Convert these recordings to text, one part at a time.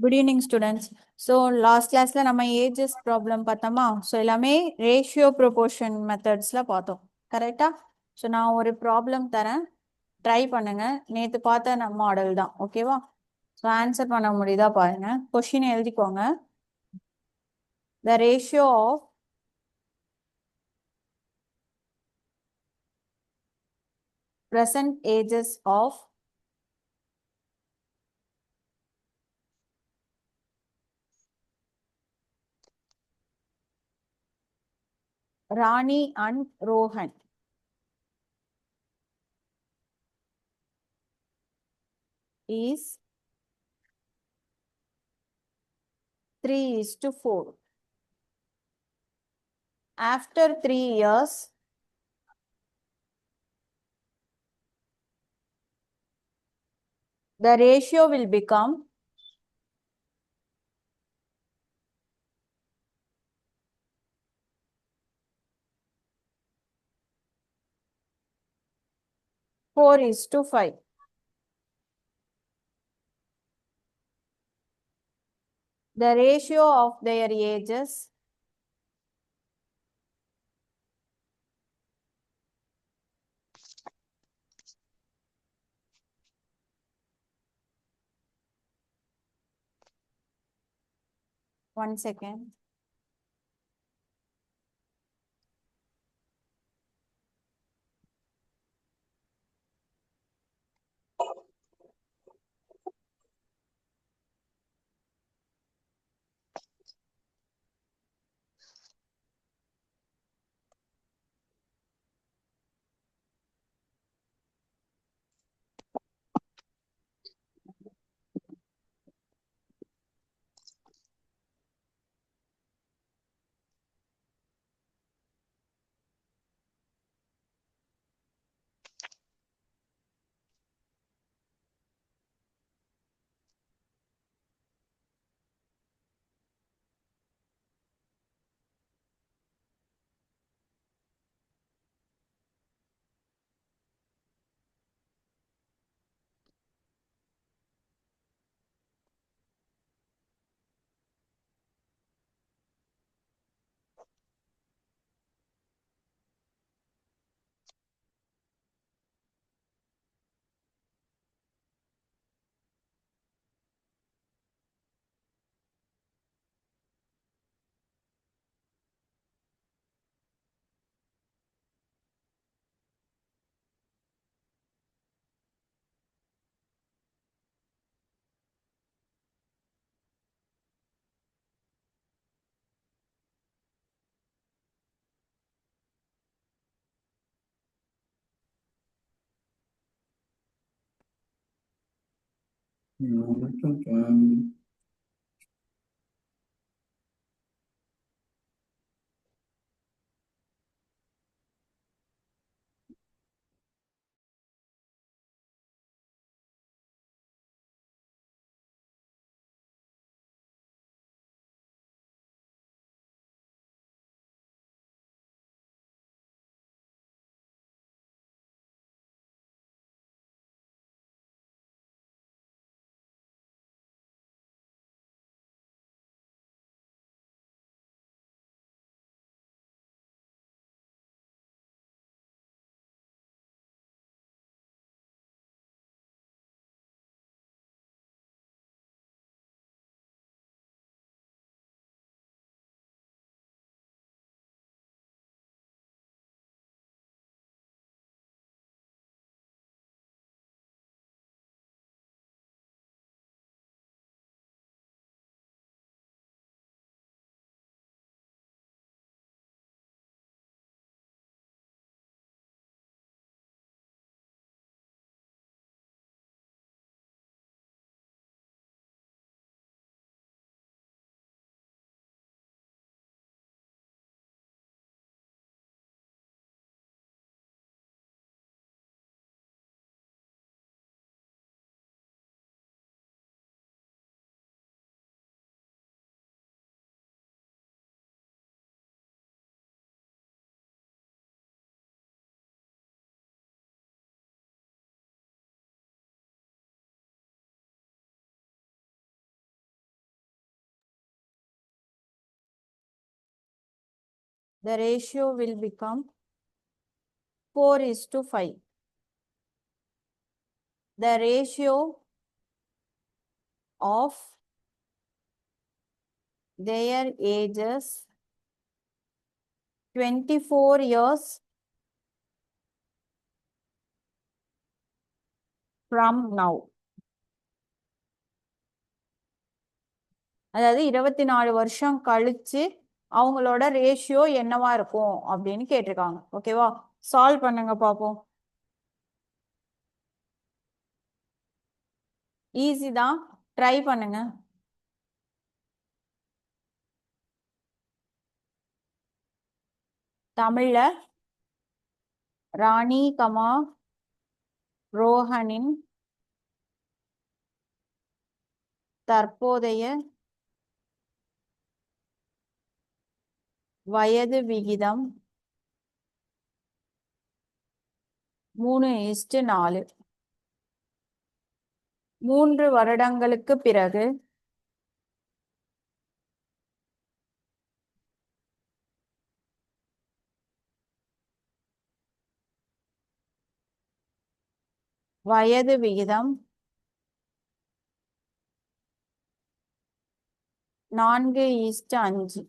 Good evening students. So last கிளாஸ்ல நம்ம ages problem பார்த்தோமா? ஸோ எல்லாமே ரேஷியோ ப்ரொபோர்ஷன் மெத்தட்ஸ்ல பார்த்தோம், கரெக்டா? ஸோ நான் ஒரு ப்ராப்ளம் தரேன், ட்ரை பண்ணுங்க. நேற்று பார்த்த நம்ம மாடல் தான், ஓகேவா? ஸோ ஆன்சர் பண்ண முடியுதா பாருங்க. கொஷின் எழுதிக்கோங்க. The ratio of present ages of Rani and Rohan is 3:4. After 3 years, the ratio will become 4:5. The ratio of their ages one second. the ratio will become 4:5. The ratio of their ages 24 years from now. அதாவது 24 வருஷம் கழிச்சு அவங்களோட ratio என்னவா இருக்கும் அப்படின்னு கேட்டிருக்காங்க. ஓகேவா? Solve பண்ணுங்க பாப்போம். ஈஸி தான், ட்ரை பண்ணுங்க. தமிழ்ல ராணி கமா ரோஹனின் தற்போதைய வயது விகிதம் 3:4. 3 வருடங்களுக்கு பிறகு வயது விகிதம் 4:5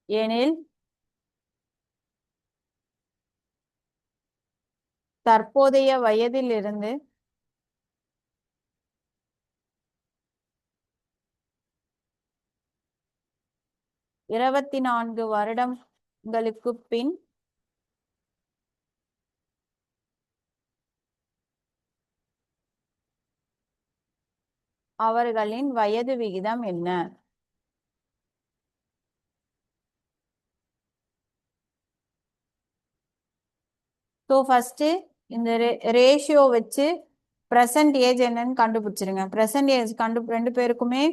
எனில் தற்போதைய வயதிலிருந்து 24 வருடங்களுக்கு பின் அவர்களின் வயது விகிதம் என்ன? ஸோ ஃபர்ஸ்ட் இந்த ரேஷியோ வச்சு ப்ரெசன்ட் ஏஜ் என்னன்னு கண்டுபிடிச்சிருங்க. ப்ரெசன்ட் ஏஜ் ரெண்டு பேருக்குமே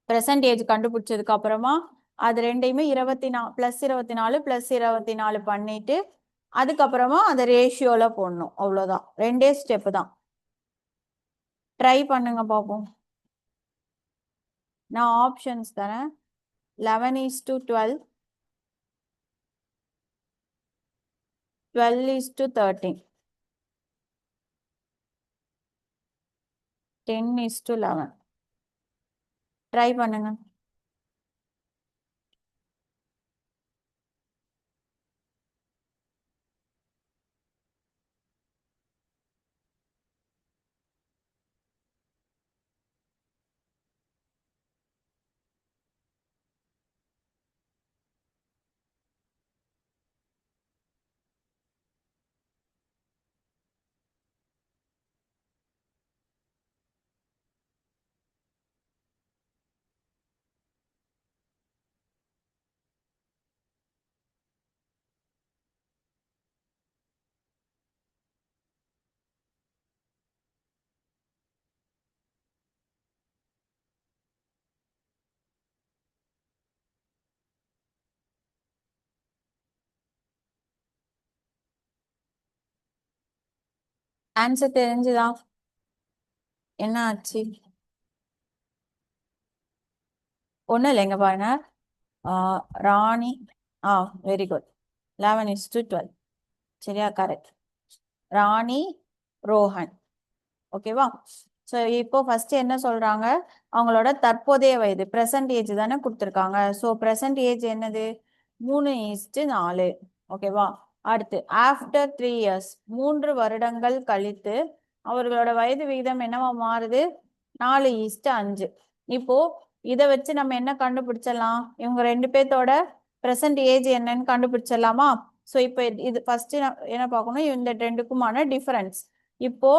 ப்ரெசன்ட் ஏஜ் கண்டுபிடிச்சதுக்கு அப்புறமா அது ரெண்டையுமே +24 பண்ணிட்டு அதுக்கப்புறமா அந்த ரேஷியோல போடணும். அவ்வளோதான், ரெண்டே ஸ்டெப் தான். ட்ரை பண்ணுங்க பார்ப்போம். நான் ஆப்ஷன்ஸ் தரேன். 11:12, 12:13, 10:11. ட்ரை பண்ணுங்க. ஆன்சர் தெரிஞ்சுதா? என்ன ஆச்சு? ஒன்றும் இல்லைங்க பாருங்க. ராணி வெரி குட். 11:12. சரியா? கரெக்ட். ராணி ரோஹன். ஓகேவா? ஸோ இப்போ ஃபர்ஸ்ட் என்ன சொல்றாங்க, அவங்களோட தற்போதைய வயது ப்ரெசன்ட் ஏஜ் தானே கொடுத்துருக்காங்க. ஸோ ப்ரெசன்ட் ஏஜ் என்னது? 3:4. ஓகேவா? அடுத்து ஆஃப்டர் 3 இயர்ஸ், 3 வருடங்கள் கழித்து அவர்களோட வயது விகிதம் என்னவா மாறுது? 4:5. இப்போ இதை வச்சு நம்ம என்ன கண்டுபிடிச்சிடலாம்? இவங்க ரெண்டு பேர்த்தோட ப்ரெசன்ட் ஏஜ் என்னன்னு கண்டுபிடிச்சிடலாமா? ஸோ இப்போ இது ஃபர்ஸ்ட் என்ன பார்க்கணும், இந்த ரெண்டுக்குமான டிஃபரன்ஸ். இப்போ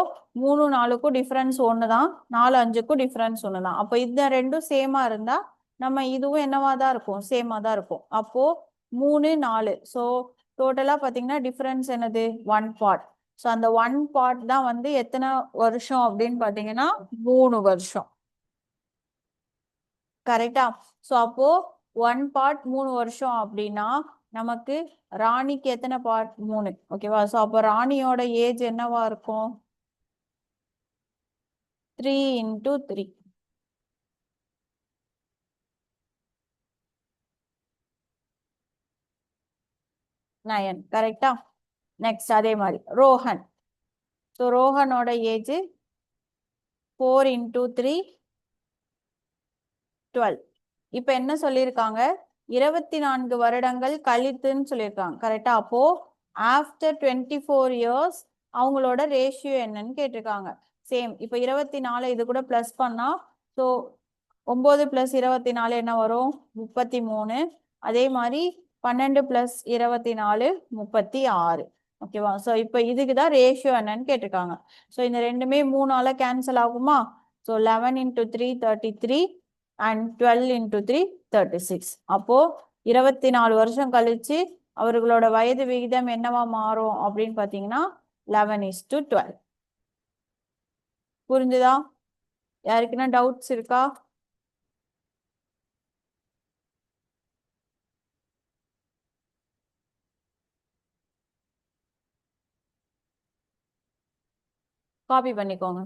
3, 4க்கும் டிஃபரன்ஸ் 1 தான், 4, 5க்கும் டிஃபரன்ஸ் 1 தான். அப்போ இந்த ரெண்டும் சேமா இருந்தா நம்ம இதுவும் என்னவா தான் இருக்கும்? சேமா தான் இருக்கும். அப்போ 3, 4. ஸோ டோட்டலா பாத்தீங்கன்னா டிஃபரன்ஸ் என்னது? 1 பார்ட். ஸோ அந்த 1 பார்ட் தான் வந்து எத்தனை வருஷம் அப்படின்னு பாத்தீங்கன்னா 3 வருஷம். கரெக்டா? ஸோ அப்போ 1 பார்ட் 3 வருஷம் அப்படின்னா நமக்கு ராணிக்கு எத்தனை பார்ட்? 3. ஓகேவா? ஸோ அப்போ ராணியோட ஏஜ் என்னவா இருக்கும்? 3 × 3. நயன். கரெக்டா? நெக்ஸ்ட் அதே மாதிரி ரோஹன். So ரோஹனோட age 4 × 3 12. இப்ப என்ன சொல்லியிருக்காங்க? 24 வருடங்கள் கழித்துன்னு சொல்லியிருக்காங்க. கரெக்டா? அப்போ ஆஃப்டர் 24 இயர்ஸ் அவங்களோட ரேஷியோ என்னன்னு கேட்டிருக்காங்க. சேம் இப்ப 24 இது கூட பிளஸ் பண்ணா, ஸோ 9 + 24 என்ன வரும்? 33. அதே மாதிரி 12 + 24 36. ஓகேவா? ஸோ இப்போ இதுக்கு தான் ரேஷியோ என்னன்னு கேட்டிருக்காங்க. ஸோ இந்த ரெண்டுமே 3ஆல கேன்சல் ஆகுமா? So 11 × 3 33 and 12 × 3 36. அப்போ 24 வருஷம் கழிச்சு அவர்களோட வயது விகிதம் என்னவா மாறும் அப்படின்னு பாத்தீங்கன்னா 11:12. புரிஞ்சுதா? யாருக்குன்னா டவுட்ஸ் இருக்கா? காப்பி பண்ணிக்கோங்க.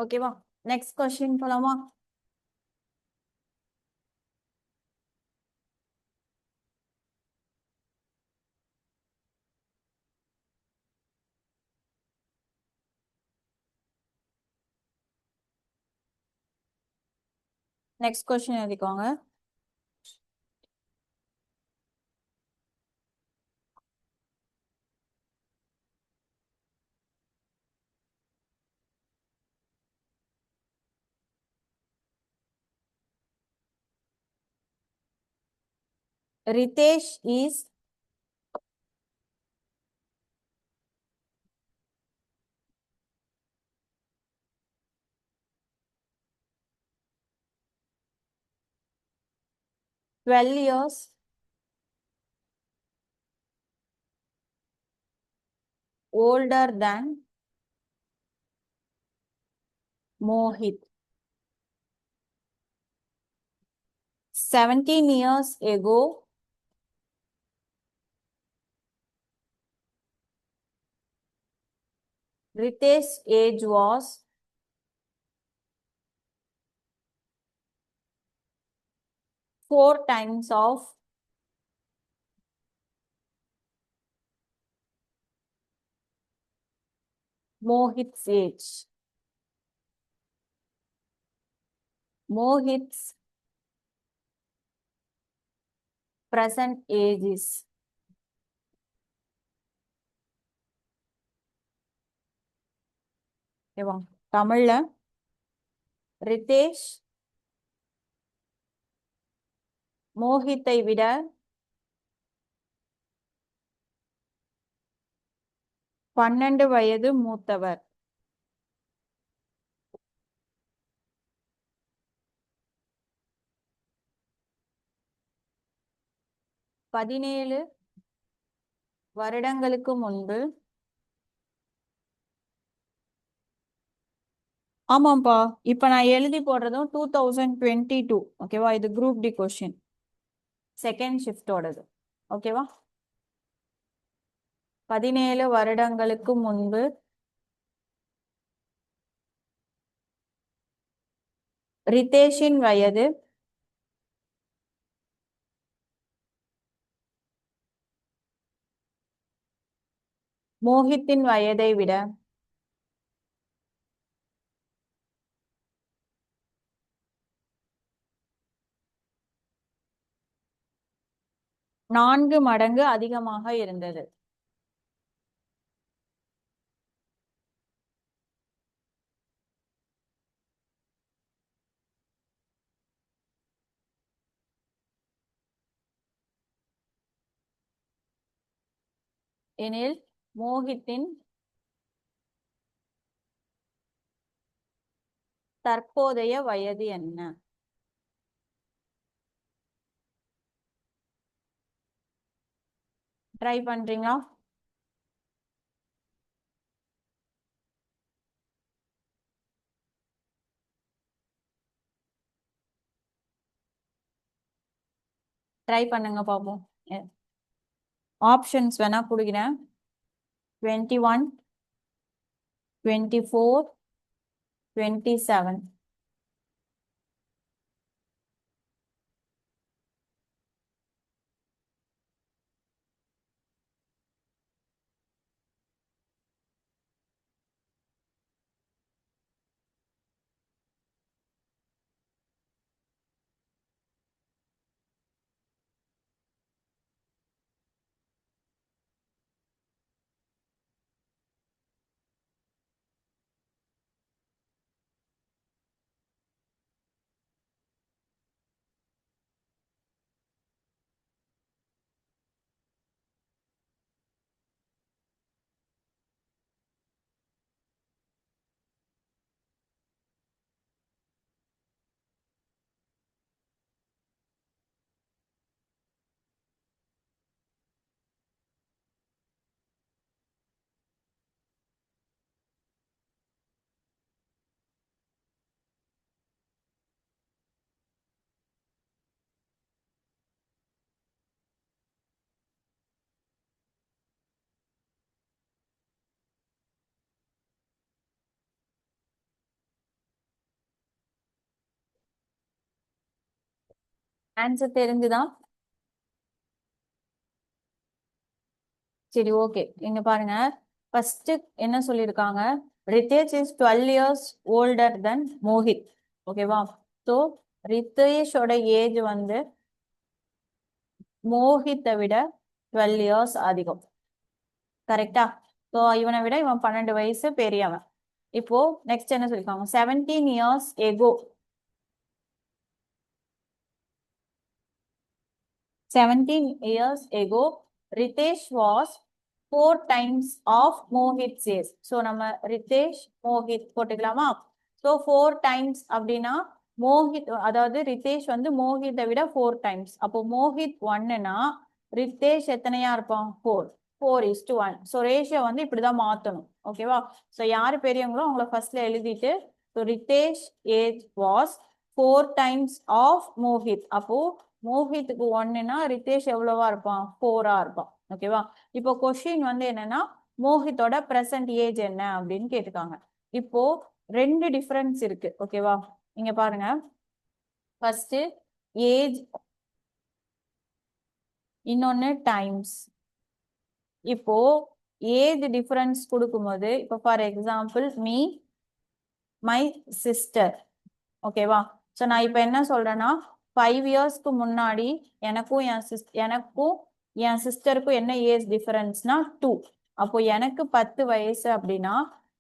ஓகேவா? நெக்ஸ்ட் கொஸ்டின் போலாமா? நெக்ஸ்ட் கொஸ்டின் எழுதிக்கோங்க. Ritesh is 12 years older than Mohit. 17 years ago, Ritesh's age was 4 times of Mohit's age. Mohit's present age is ஓகேவா? தமிழ்ல ரிதேஷ் மோஹித்தை விட 12 வயது மூத்தவர். 17 வருடங்களுக்கு முன்பு. ஆமாப்பா, இப்ப நான் எழுதி போடுறதும் 2022. ஓகேவா? இது குரூப் டி கொஸ்டின், செகண்ட் ஷிஃப்டோடது. ஓகேவா? 17 வருடங்களுக்கு முன்பு ரிதேஷின் வயது மோஹித்தின் வயதை விட 4 மடங்கு அதிகமாக இருந்தது. எனில் மோஹித்தின் தற்போதைய வயது என்ன? ட்ரை பண்றீங்களா? ட்ரை பண்ணுங்க பாப்போம். ஆப்ஷன்ஸ் வேணா கொடுக்கிறேன். 21, 24, 27. ஆன்சர் தெரிஞ்சுதான்? சரி, ஓகே. இங்க பாருங்க, ஃபர்ஸ்ட் என்ன சொல்லியிருக்காங்க? ரிதேஷ் இஸ் 12 இயர்ஸ் ஓல்டர் தென் மோஹித். ஓகேவா? ஸோ ரிதேஷோட ஏஜ் வந்து மோஹித்தை விட 12 இயர்ஸ் அதிகம். கரெக்டா? ஸோ இவனை விட இவன் 12 வயசு பெரியவன். இப்போ நெக்ஸ்ட் என்ன சொல்லிருக்காங்க? 17 years ago. 17 years ago, Ritesh was 4 times of Mohit's age. So நம்ம ரிதேஷ் மோஹித் போட்டுக்கலாமா? ஸோ 4 times அப்படின்னா மோஹித், அதாவது ரிதேஷ் வந்து மோஹித்தை விட 4 times. அப்போ மோஹித் 1னா ரிதேஷ் எத்தனையா இருப்பான்? 4. 4:1. ஸோ ரேஷியோ வந்து இப்படிதான் மாத்தணும். ஓகேவா? ஸோ யாரு பெரியவங்களோ அவங்கள ஃபர்ஸ்ட்ல எழுதிட்டு, so Ritesh age was 4 times of Mohit. அப்போ மோஹித்துக்கு 1னா ரிதேஷ் எவ்வளவா இருப்பான்? 4ஆ இருப்பான். ஓகேவா? இப்போ கொஸ்டின் வந்து என்னன்னா, மோஹித்தோட பிரசன்ட் ஏஜ் என்ன அப்படின்னு கேட்டுக்காங்க. இப்போ 2 டிஃபரன்ஸ் இருக்கு. ஓகேவா? இங்க பாருங்க, ஃபர்ஸ்ட் ஏஜ், இன்னொன்னு டைம்ஸ். இப்போ ஏஜ் டிஃபரன்ஸ் கொடுக்கும்போது, இப்போ for example me, my sister. ஓகேவா? ஸோ நான் இப்போ என்ன சொல்றேன்னா, 5 இயர்ஸ்க்கு முன்னாடி எனக்கும் என் சிஸ்டருக்கும் என்ன ஏஜ் டிஃபரன்ஸ்னா 2. அப்போ எனக்கு 10 வயசு அப்படின்னா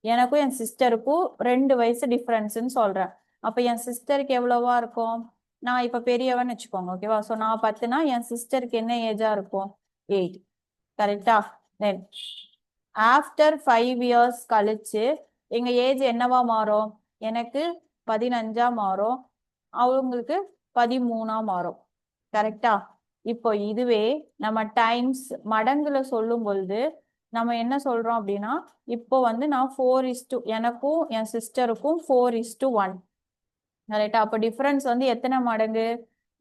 எனக்கும் என் சிஸ்டருக்கும் 2 வயசு டிஃபரன்ஸ்ன்னு சொல்றேன். அப்போ என் சிஸ்டருக்கு எவ்வளவா இருக்கும்? நான் இப்போ பெரியவன்னு வச்சுக்கோங்க. ஓகேவா? ஸோ நான் 10னா என் சிஸ்டருக்கு என்ன ஏஜா இருக்கும்? 8. கரெக்டா? தென் ஆஃப்டர் 5 இயர்ஸ் கழிச்சு எங்க ஏஜ் என்னவா மாறும்? எனக்கு 15ஆ மாறும், அவங்களுக்கு 13ஆ மாறும். கரெக்டா? இப்போ இதுவே நம்ம டைம்ஸ் மடங்குல சொல்லும் பொழுது நம்ம என்ன சொல்றோம் அப்படின்னா இப்போ வந்து நான் 4:, எனக்கும் என் சிஸ்டருக்கும் 4:1. கரெக்டா? அப்போ டிஃபரன்ஸ் வந்து எத்தனை மடங்கு?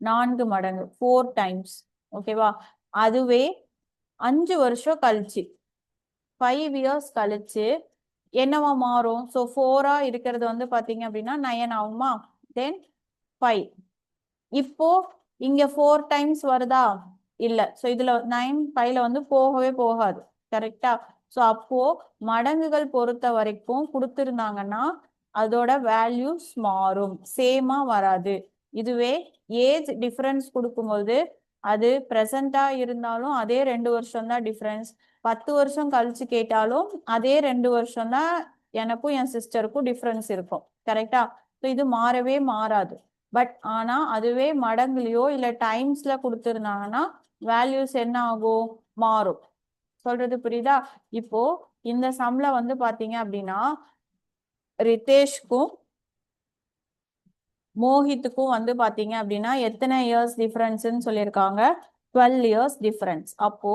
4 மடங்கு, 4 டைம்ஸ். ஓகேவா? அதுவே 5 வருஷம் கழிச்சு, 5 இயர்ஸ் கழிச்சு என்னவா மாறும்? ஸோ 4ஆ இருக்கிறது வந்து பாத்தீங்க அப்படின்னா 9 ஆகுமா? தென் 5. இப்போ இங்க 4 டைம்ஸ் வருதா? இல்ல. ஸோ இதுல 9 5ல வந்து போகவே போகாது. கரெக்டா? ஸோ அப்போ மடங்குகள் பொறுத்த வரைக்கும் கொடுத்துருந்தாங்கன்னா அதோட வேல்யூஸ் மாறும், சேமா வராது. இதுவே ஏஜ் டிஃபரன்ஸ் கொடுக்கும்போது அது ப்ரெசண்டா இருந்தாலும் அதே 2 வருஷம் தான் டிஃபரன்ஸ். 10 வருஷம் கழிச்சு கேட்டாலும் அதே 2 வருஷம் தான் எனக்கும் என் சிஸ்டருக்கும் டிஃபரன்ஸ் இருக்கும். கரெக்டா? ஸோ இது மாறவே மாறாது. பட் ஆனா அதுவே மடங்குலயோ இல்ல டைம்ஸ்ல கொடுத்துருந்தாங்கன்னா வேல்யூஸ் என்ன ஆகும்? மாறும். சொல்றது புரியுதா? இப்போ இந்த சம்ல வந்து பாத்தீங்க அப்படின்னா ரிதேஷ்க்கும் மோஹித்துக்கும் வந்து பாத்தீங்க அப்படின்னா எத்தனை இயர்ஸ் டிஃபரன்ஸ்ன்னு சொல்லியிருக்காங்க? 12 இயர்ஸ் டிஃபரன்ஸ். அப்போ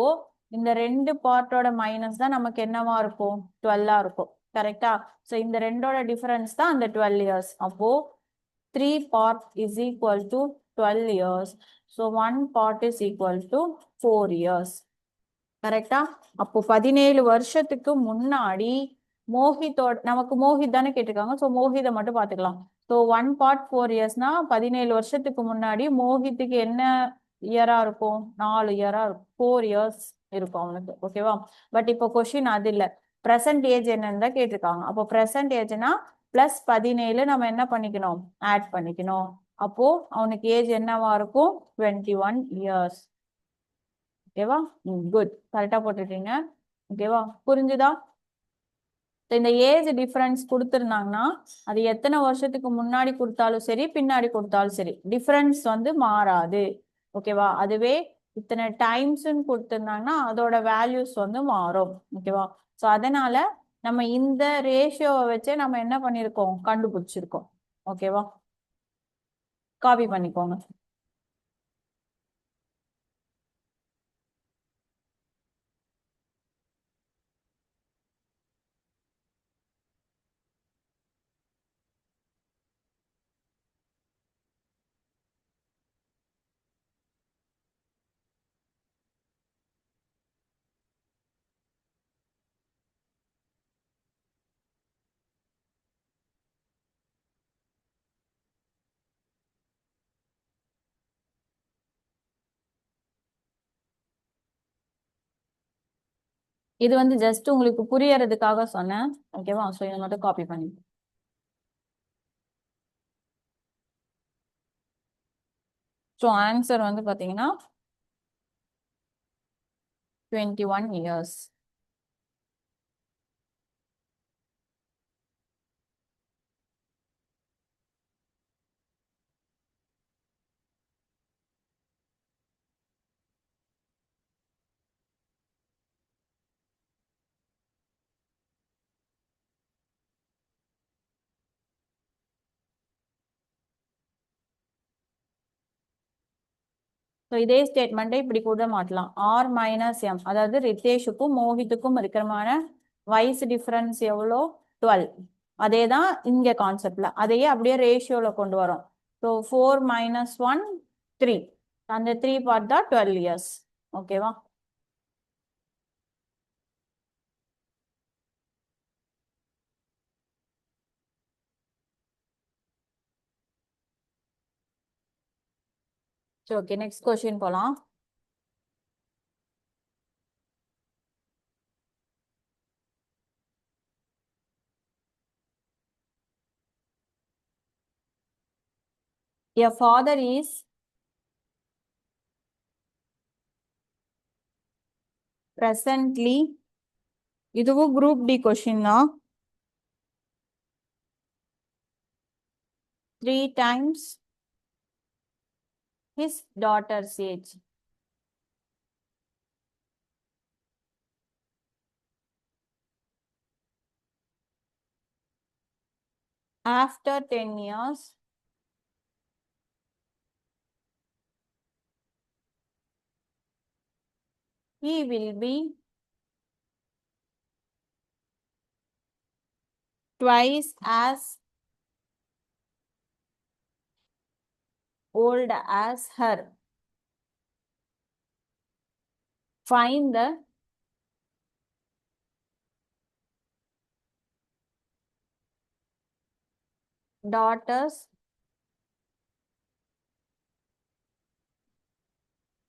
இந்த 2 பார்ட்டோட மைனஸ் தான் நமக்கு என்னவா இருக்கும்? 12ஆ இருக்கும். கரெக்டா? ஸோ இந்த ரெண்டோட டிஃபரன்ஸ் தான் அந்த 12 இயர்ஸ். அப்போ 3 part is equal to 12 years. So 1 part is equal to 4 years. கரெக்டா? அப்போ 17 வருஷத்துக்கு முன்னாடி மோஹித்தோட, நமக்கு மோஹித் தானே கேட்டிருக்காங்க, ஸோ மோஹிதை மட்டும் பார்த்துக்கலாம். ஸோ 1 part 4 இயர்ஸ்னா 17 வருஷத்துக்கு முன்னாடி மோஹித்துக்கு என்ன இயரா இருக்கும்? 4 இயரா இருக்கும், 4 இயர்ஸ் இருக்கும் அவனுக்கு. ஓகேவா? பட் இப்போ கொஸ்டின் அது இல்லை, ப்ரெசன்ட் ஏஜ் என்னன்னு தான் கேட்டிருக்காங்க. அப்போ ப்ரெசன்ட் ஏஜ்னா +17 நம்ம என்ன பண்ணிக்கணும்? ஆட் பண்ணிக்கணும். அப்போ அவனுக்கு ஏஜ் என்னவா இருக்கும்? 21 இயர்ஸ். ஓகேவா? குட், கரெக்டா போட்டுட்டீங்க. ஓகேவா? புரிஞ்சுதா? இந்த ஏஜ் டிஃபரன்ஸ் கொடுத்துருந்தாங்கன்னா அது எத்தனை வருஷத்துக்கு முன்னாடி கொடுத்தாலும் சரி பின்னாடி கொடுத்தாலும் சரி டிஃபரன்ஸ் வந்து மாறாது. ஓகேவா? அதுவே இத்தனை டைம்ஸ்ன்னு கொடுத்துருந்தாங்கன்னா அதோட வேல்யூஸ் வந்து மாறும். ஓகேவா? ஸோ அதனால நம்ம இந்த ரேஷியோவை வச்சே நம்ம என்ன பண்ணியிருக்கோம்? கண்டுபிடிச்சிருக்கோம். ஓகேவா? காப்பி பண்ணிக்கோங்க. இது வந்து ஜஸ்ட் உங்களுக்கு புரியறதுக்காக சொன்னேன். ஓகேவா? ஸோ இதை மட்டும் காப்பி பண்ணி. ஸோ ஆன்சர் வந்து பார்த்தீங்கன்னா 21 இயர்ஸ். ஸோ இதே ஸ்டேட்மெண்ட்டை இப்படி கூட மாற்றலாம். R-M, அதாவது ரித்தேஷுக்கும் மோஹித்துக்கும் இருக்கிறமான வயசு டிஃபரன்ஸ் எவ்வளோ? 12. அதே தான் இங்கே கான்செப்ட்ல அதையே அப்படியே ரேஷியோவில் கொண்டு வரோம். ஸோ 4 - 1 3, அந்த 3 பார்ட் தான் 12 இயர்ஸ். ஓகேவா? சரி, ஓகே, நெக்ஸ்ட் கொஸ்டின் போகலாம். A father is presently, இதுவும் குரூப் டி கொஸ்டின் தான். 3 times his daughter's age. After 10 years, he will be twice as old as her. Find the daughter's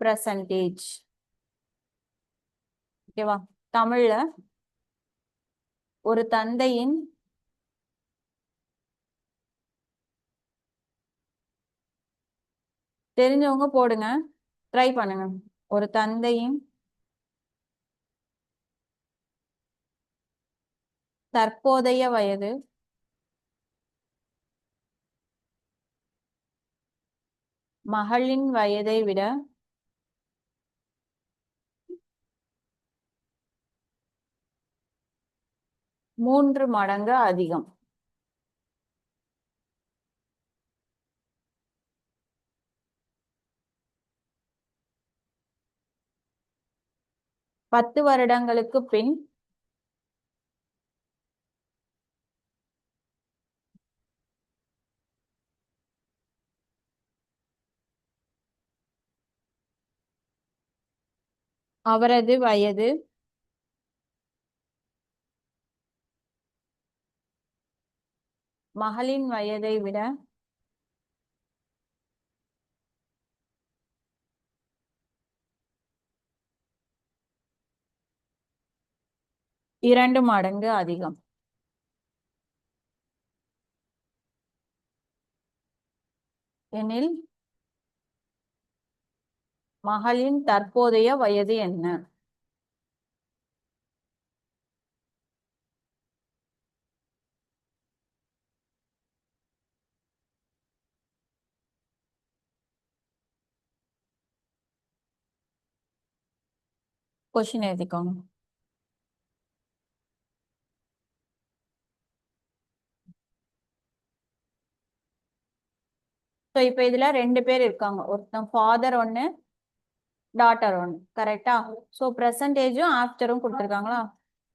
percentage. ஓகேவா? தமிழ்ல ஒரு தந்தையின் தெரிஞ்சவங்க போடுங்க, ட்ரை பண்ணுங்க. ஒரு தந்தையின் தற்போதைய வயது மகளின் வயதை விட 3 மடங்கு அதிகம். பத்து வருடங்களுக்கு பின் அவரது வயது மகளின் வயதை விட 2 மடங்கு அதிகம். எனில் மகளின் தற்போதைய வயது என்ன? கொஸ்டின் எழுதிக்கோங்க. ஸோ இப்போ இதுல 2 பேர் இருக்காங்க. ஒருத்தன் ஃபாதர் ஒன்னு, டாட்டர் ஒன்னு. கரெக்டா? ஸோ பெர்சன்டேஜும் ஆஃப்டரும் கொடுத்துருக்காங்களா?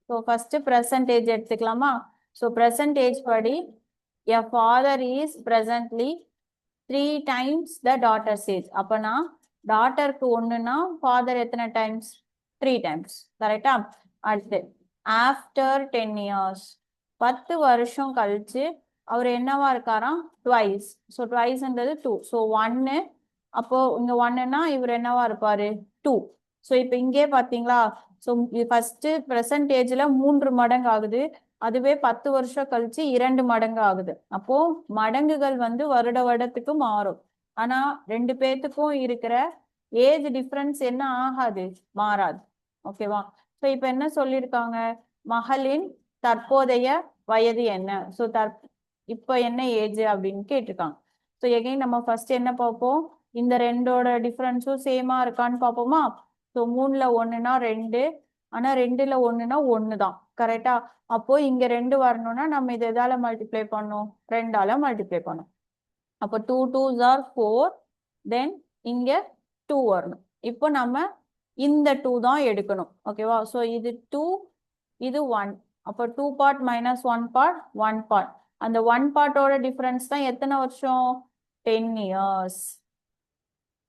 ஸோ ஃபர்ஸ்ட் பெர்சன்டேஜ் எடுத்துக்கலாமா? ஸோ பெர்சன்டேஜ் படி a father is presently 3 times the daughter's age. அப்பனா டாட்டருக்கு ஒண்ணுன்னா ஃபாதர் எத்தனை டைம்ஸ்? 3 டைம்ஸ். கரெக்டா? அடுத்து ஆஃப்டர் 10 years 10 வருஷம் கழிச்சு அவர் என்னவா இருக்காராம்? ட்வைஸ். ஸோ ட்வைஸ்ன்றது 2. ஸோ 1, அப்போ இங்க 1ன்னா இவர் என்னவா இருப்பாரு? 2. ஸோ இப்போ இங்கே பாத்தீங்களா? ஸோ ஃபர்ஸ்ட் பெர்சன்டேஜ்ல 3 மடங்கு ஆகுது, அதுவே 10 வருஷம் கழிச்சு 2 மடங்கு ஆகுது. அப்போ மடங்குகள் வந்து வருட வருடத்துக்கு மாறும். ஆனா 2 பேத்துக்கும் இருக்கிற ஏஜ் டிஃபரன்ஸ் என்ன ஆகாது? மாறாது. ஓகேவா? ஸோ இப்போ என்ன சொல்லியிருக்காங்க? மகளின் தற்போதைய வயது என்ன? ஸோ இப்போ என்ன ஏஜ் அப்படின்னு கேட்டிருக்காங்க. ஸோ எகைன் நம்ம ஃபர்ஸ்ட் என்ன பார்ப்போம்? இந்த ரெண்டோட டிஃபரன்ஸும் சேமா இருக்கான்னு பார்ப்போமா? ஸோ 3ல 1ன்னா 2, ஆனா 2ல 1ன்னா 1 தான். கரெக்டா? அப்போ இங்க 2 வரணும்னா நம்ம இதை எதால மல்டிப்ளை பண்ணணும்? 2ஆல மல்டிப்ளை பண்ணணும். அப்போ 2 2s are 4, தென் இங்க 2 வரணும். இப்போ நம்ம இந்த 2 தான் எடுக்கணும். ஓகேவா? ஸோ இது 2, இது 1. அப்போ 2 பார்ட் மைனஸ் 1 பார்ட் 1 பார்ட். அந்த 1 பார்ட்டோட டிஃபரன்ஸ் தான் எத்தனை வருஷம்? 10 இயர்ஸ்.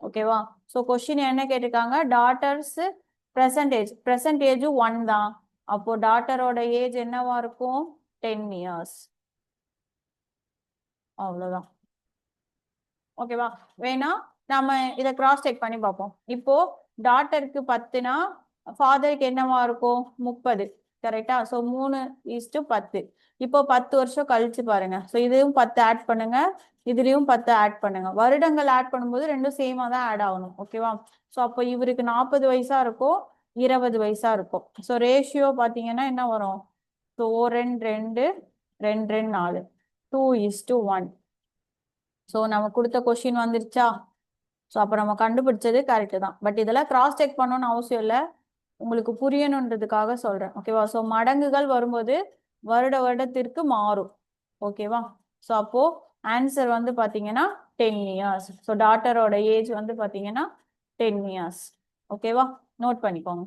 ஓகேவா? ஸோ கொஸ்டின் என்ன கேட்டிருக்காங்க? டாட்டர்ஸ் பெர்சன்டேஜ் 1 தான். அப்போ டாட்டரோட ஏஜ் என்னவா இருக்கும்? 10 இயர்ஸ். அவ்வளவுதான். ஓகேவா? வேணா நம்ம இதை கிராஸ் செக் பண்ணி பார்ப்போம். இப்போ டாட்டருக்கு 10னா ஃபாதருக்கு என்னவா இருக்கும்? 30. கரெக்டா? ஸோ 3:10. இப்போ 10 வருஷம் கழிச்சு பாருங்க. ஸோ இதுவும் 10 ஆட் பண்ணுங்க, இதுலயும் 10 ஆட் பண்ணுங்க. வருடங்கள் ஆட் பண்ணும்போது ரெண்டும் சேமா தான் ஆட் ஆகணும். ஓகேவா? ஸோ அப்போ இவருக்கு 40 வயசா இருக்கும், 20 வயசா இருக்கும். ஸோ ரேஷியோ பாத்தீங்கன்னா என்ன வரும்? ஸோ 2 2 2 2 4 2:1. ஸோ நம்ம கொடுத்த கொஸ்டின் வந்துருச்சா? ஸோ அப்போ நம்ம கண்டுபிடிச்சது கரெக்டு தான். பட் இதெல்லாம் கிராஸ் செக் பண்ணணும்னு அவசியம் இல்லை, உங்களுக்கு புரியணுன்றதுக்காக சொல்றேன். ஓகேவா? ஸோ மடங்குகள் வரும்போது வருட வருடத்திற்கு மாறும். ஓகேவா? ஸோ அப்போ ஆன்சர் வந்து பாத்தீங்கன்னா 10 இயர்ஸ். ஸோ டாட்டரோட ஏஜ் வந்து பாத்தீங்கன்னா 10 இயர்ஸ். ஓகேவா? நோட் பண்ணிக்கோங்க.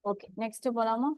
ஓகே, நெக்ஸ்ட் போலாமா?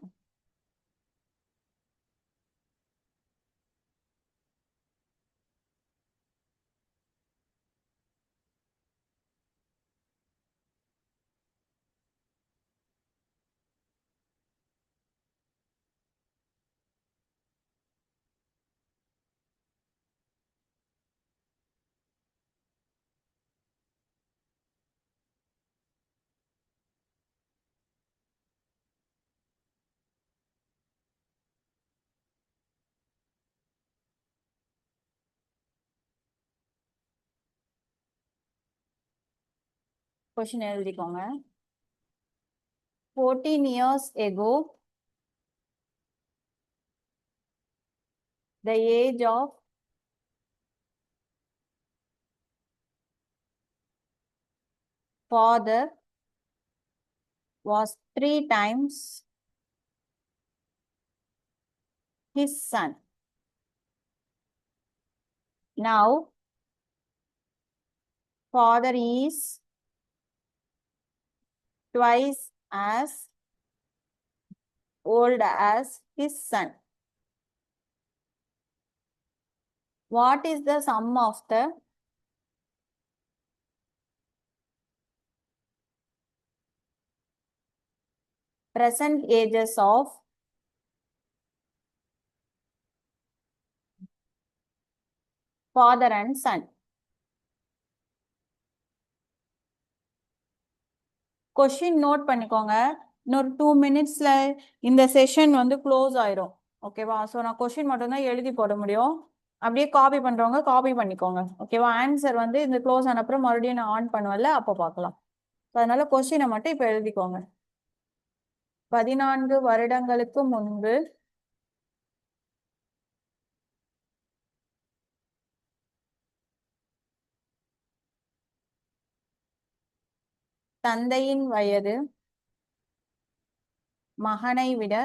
கொஸ்டின் எழுதிக்கோங்க. 14 years ago, the age of father was 3 times his son. Now, father is twice as old as his son. What is the sum of the present ages of father and son? Question note பண்ணிக்கோங்க. இன்னொரு 2 மினிட்ஸ்ல இந்த session வந்து close ஆயிரும். ஓகேவா? So நான் question மட்டும்தான் எழுதி போட முடியும். அப்படியே காப்பி பண்றவங்க காப்பி பண்ணிக்கோங்க. ஓகேவா? ஆன்சர் வந்து இந்த க்ளோஸ் ஆன அப்புறம் மறுபடியும் நான் ஆன் பண்ணுவேன்ல, அப்போ பார்க்கலாம். அதனால கொஸ்டினை மட்டும் இப்போ எழுதிக்கோங்க. 14 வருடங்களுக்கு முன்பு தந்தையின் வயது மகனை விட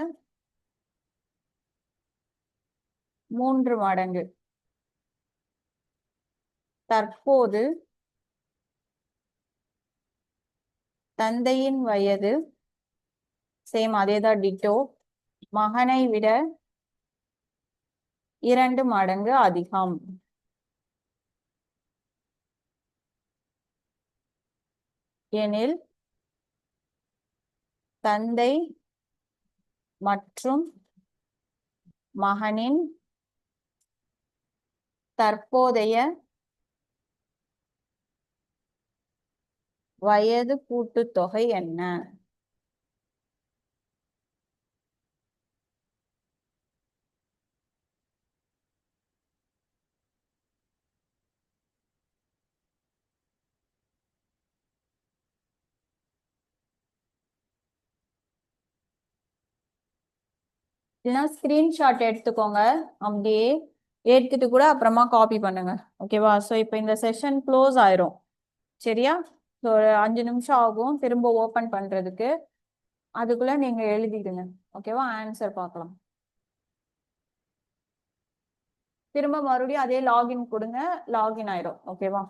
3 மடங்கு. தற்போது தந்தையின் வயது சேம் அதேதான் டிட்டோ, மகனை விட 2 மடங்கு அதிகம். எனில் தந்தை மற்றும் மகனின் தற்போதைய வயது கூட்டுத்தொகை என்ன? இல்லைன்னா ஸ்கிரீன்ஷாட் எடுத்துக்கோங்க. அப்படியே எடுத்துட்டு கூட அப்புறமா காப்பி பண்ணுங்க. ஓகேவா? ஸோ இப்போ இந்த செஷன் க்ளோஸ் ஆயிரும். சரியா? ஸோ ஒரு 5 நிமிஷம் ஆகும் திரும்ப ஓப்பன் பண்றதுக்கு. அதுக்குள்ள நீங்க எழுதிடுங்க. ஓகேவா? ஆன்சர் பார்க்கலாம். திரும்ப மறுபடியும் அதே லாகின் கொடுங்க. லாகின் ஆயிரும். ஓகேவா?